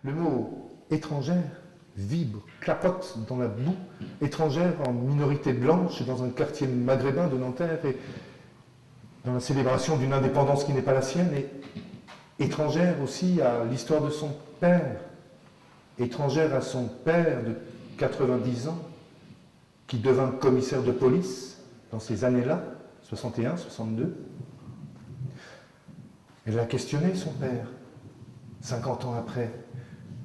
Le mot étrangère vibre, clapote dans la boue, étrangère en minorité blanche dans un quartier maghrébin de Nanterre et dans la célébration d'une indépendance qui n'est pas la sienne, et étrangère aussi à l'histoire de son père, étrangère à son père de 90 ans, qui devint commissaire de police dans ces années-là, 61, 62. Elle a questionné son père, 50 ans après,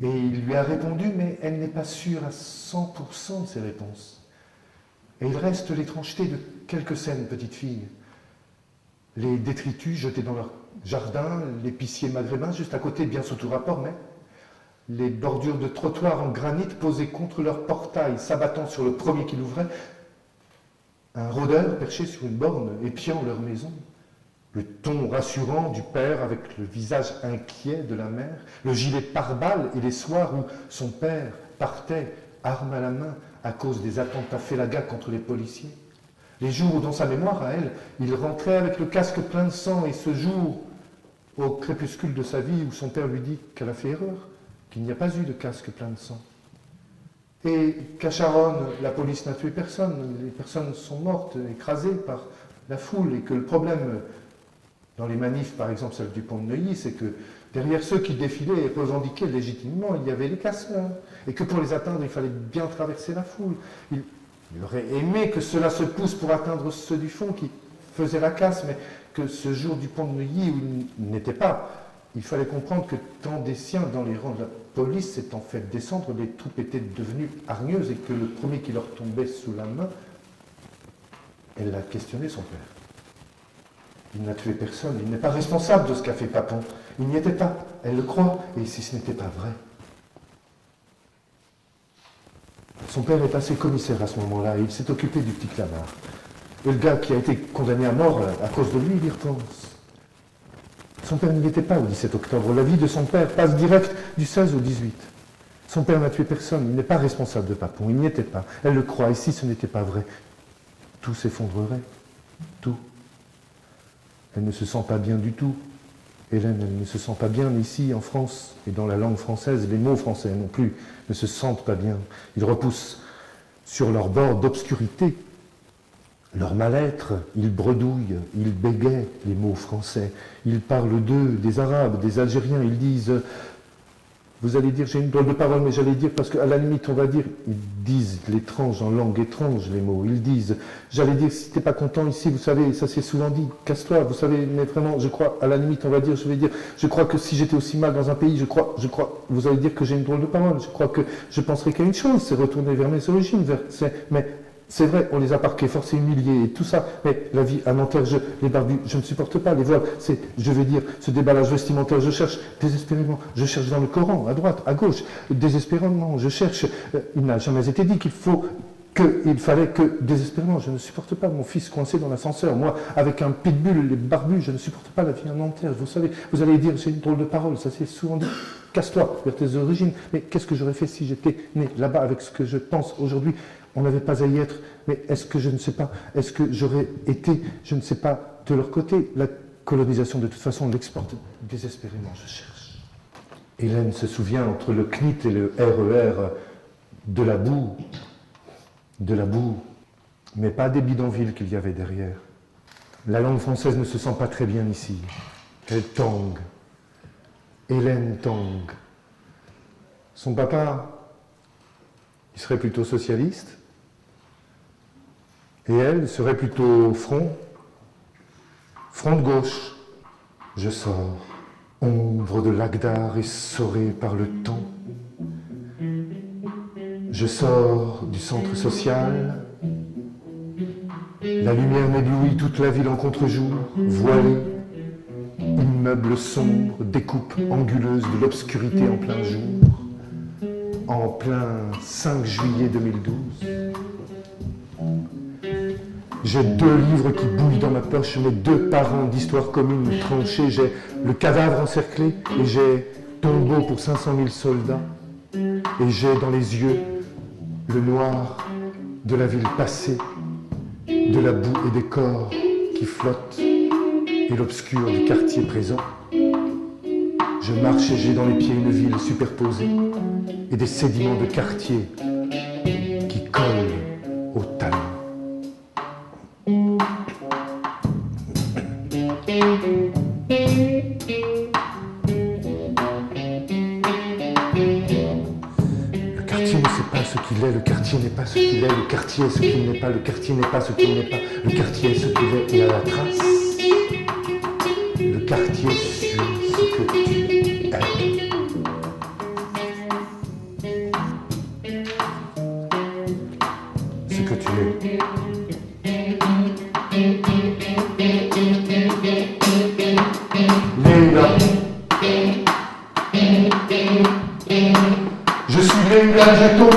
et il lui a répondu, mais elle n'est pas sûre à 100% de ses réponses. Et il reste l'étrangeté de quelques scènes, petite fille. Les détritus jetés dans leur jardin, l'épicier maghrébin juste à côté, bien sous tout rapport, mais les bordures de trottoirs en granit posées contre leur portail, s'abattant sur le premier qui l'ouvrait, un rôdeur perché sur une borne, épiant leur maison, le ton rassurant du père avec le visage inquiet de la mère, le gilet pare-balles et les soirs où son père partait, arme à la main, à cause des attentats Félaga contre les policiers. Les jours où, dans sa mémoire à elle, il rentrait avec le casque plein de sang, et ce jour, au crépuscule de sa vie, où son père lui dit qu'elle a fait erreur, qu'il n'y a pas eu de casque plein de sang. Et qu'à Charonne, la police n'a tué personne, les personnes sont mortes, écrasées par la foule, et que le problème, dans les manifs, par exemple celle du pont de Neuilly, c'est que derrière ceux qui défilaient et revendiquaient légitimement, il y avait les casseurs, et que pour les atteindre, il fallait bien traverser la foule. Il aurait aimé que cela se pousse pour atteindre ceux du fond qui faisaient la casse, mais que ce jour du pont de Neuilly, où il n'était pas, il fallait comprendre que tant des siens dans les rangs de la police s'étant fait descendre, les troupes étaient devenues hargneuses, et que le premier qui leur tombait sous la main, elle a questionné son père. Il n'a tué personne, il n'est pas responsable de ce qu'a fait Papon. Il n'y était pas, elle le croit, et si ce n'était pas vrai. Son père est passé commissaire à ce moment-là, et il s'est occupé du petit Clamart. Et le gars qui a été condamné à mort à cause de lui, il y repense. Son père n'y était pas au 17 octobre. La vie de son père passe direct du 16 au 18. Son père n'a tué personne, il n'est pas responsable de Papon, il n'y était pas. Elle le croit, et si ce n'était pas vrai, tout s'effondrerait. Tout. Elle ne se sent pas bien du tout. Hélène, elle ne se sent pas bien ici, en France, et dans la langue française, les mots français non plus ne se sentent pas bien. Ils repoussent sur leur bord d'obscurité leur mal-être, ils bredouillent, ils bégayent les mots français. Ils parlent d'eux, des Arabes, des Algériens, ils disent, vous allez dire, j'ai une drôle de parole, mais j'allais dire, parce qu'à la limite, on va dire, ils disent l'étrange en langue étrange, les mots, ils disent, j'allais dire, si t'es pas content ici, vous savez, ça c'est souvent dit, casse-toi, vous savez, mais vraiment, je crois, à la limite, on va dire, je vais dire, je crois que si j'étais aussi mal dans un pays, je crois, vous allez dire que j'ai une drôle de parole, je crois que je penserais qu'à une chose, c'est retourner vers mes origines, mais c'est vrai, on les a parqués, forcés, humiliés, et tout ça, mais la vie à Nanterre, les barbus, je ne supporte pas, les voiles, c'est, je vais dire, ce déballage vestimentaire, je cherche désespérément, je cherche dans le Coran, à droite, à gauche, désespérément, je cherche, il n'a jamais été dit qu'il fallait que, désespérément, je ne supporte pas mon fils coincé dans l'ascenseur, moi, avec un pitbull, les barbus, je ne supporte pas la vie à Nanterre, vous savez, vous allez dire, c'est une drôle de parole, ça c'est souvent dit, casse-toi vers tes origines, mais qu'est-ce que j'aurais fait si j'étais né là-bas avec ce que je pense aujourd'hui? On n'avait pas à y être, mais est-ce que je ne sais pas, est-ce que j'aurais été, je ne sais pas, de leur côté? La colonisation, de toute façon, l'exporte désespérément, je cherche. Hélène se souvient, entre le CNIT et le RER, de la boue, mais pas des bidonvilles qu'il y avait derrière. La langue française ne se sent pas très bien ici. Elle tangue. Hélène tangue. Son papa, il serait plutôt socialiste, et elle serait plutôt front de gauche. Je sors, ombre de l'Agdar essorée par le temps. Je sors du centre social. La lumière m'éblouit toute la ville en contre-jour, voilée. Immeuble sombre, découpe anguleuse de l'obscurité en plein jour. En plein 5 juillet 2012. J'ai 2 livres qui bouillent dans ma poche, mes 2 parents d'histoire commune tranchés, j'ai le cadavre encerclé et j'ai tombeau pour 500 000 soldats. Et j'ai dans les yeux le noir de la ville passée, de la boue et des corps qui flottent et l'obscur du quartier présent. Je marche et j'ai dans les pieds une ville superposée et des sédiments de quartier qui collent aux talons. Le quartier ne sait pas ce qu'il est, le quartier n'est pas ce qu'il est, le quartier est ce qu'il n'est pas, le quartier n'est pas ce qu'il n'est pas, le quartier est ce qu'il est et à la trace. Le quartier suit ce que tu es. Ce que tu es. Leïla. Je suis Leïla, je tombe.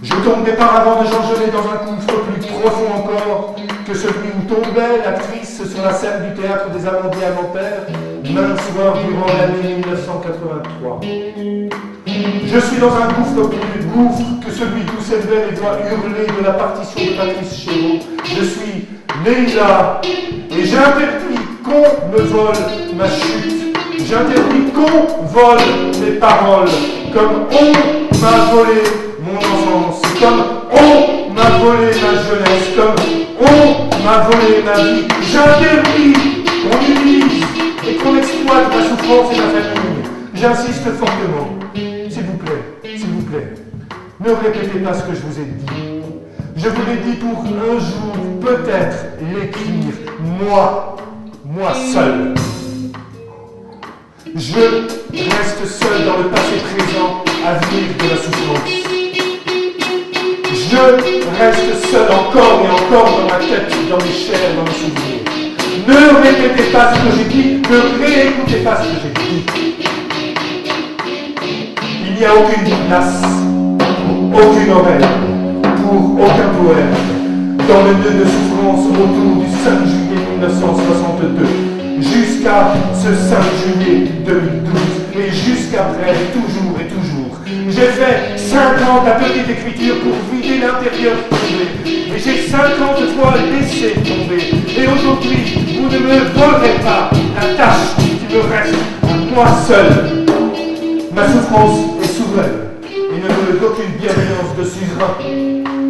Je tombe des paravents de Jean Genet dans un gouffre plus profond encore que celui où tombait l'actrice sur la scène du théâtre des Amandiers à Nanterre, maintes soir durant l'année 1983. Je suis dans un gouffre plus gouffre que celui d'où s'élevaient les voix hurlées de la partition de Patrice Chéreau. Je suis Leïla et j'interdis qu'on me vole ma chute. J'interdis qu'on vole mes paroles comme on m'a volé mon enfance, comme on m'a volé ma jeunesse, comme on m'a volé ma vie. J'interdis qu'on utilise et qu'on exploite ma souffrance et ma famille. J'insiste fortement. S'il vous plaît, ne répétez pas ce que je vous ai dit. Je vous l'ai dit pour un jour, peut-être l'écrire, moi seul. Je reste seul dans le passé présent à vivre de la souffrance. Je reste seul encore et encore dans ma tête, dans mes chairs, dans mes souvenirs. Ne répétez pas ce que j'ai dit, ne réécoutez pas ce que j'ai dit. Il n'y a aucune place, aucune oreille, pour aucun poème dans le nœud de souffrance autour du 5 juillet 1962. Jusqu'à ce 5 juillet 2012 et jusqu'après, toujours et toujours. J'ai fait 50 ateliers d'écriture pour vider l'intérieur tombé. Et j'ai 50 fois laissé tomber. Et aujourd'hui, vous ne me volerez pas la tâche qui me reste à moi seul. Ma souffrance est souveraine et ne veut d'aucune bienveillance de suzerain.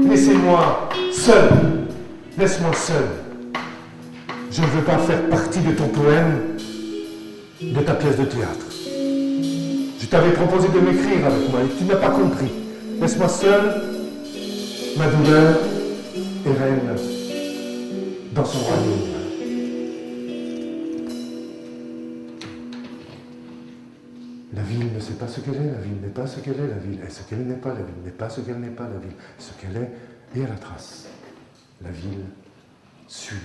Laissez-moi seul. Laisse-moi seul. Je ne veux pas faire partie de ton poème, de ta pièce de théâtre. Je t'avais proposé de m'écrire avec moi et tu n'as pas compris. Laisse-moi seul, ma douleur est reine dans son royaume. La ville ne sait pas ce qu'elle est, la ville n'est pas ce qu'elle est, la ville est ce qu'elle n'est pas, la ville n'est pas ce qu'elle n'est pas, la ville ce qu'elle est et à la trace. La ville suit.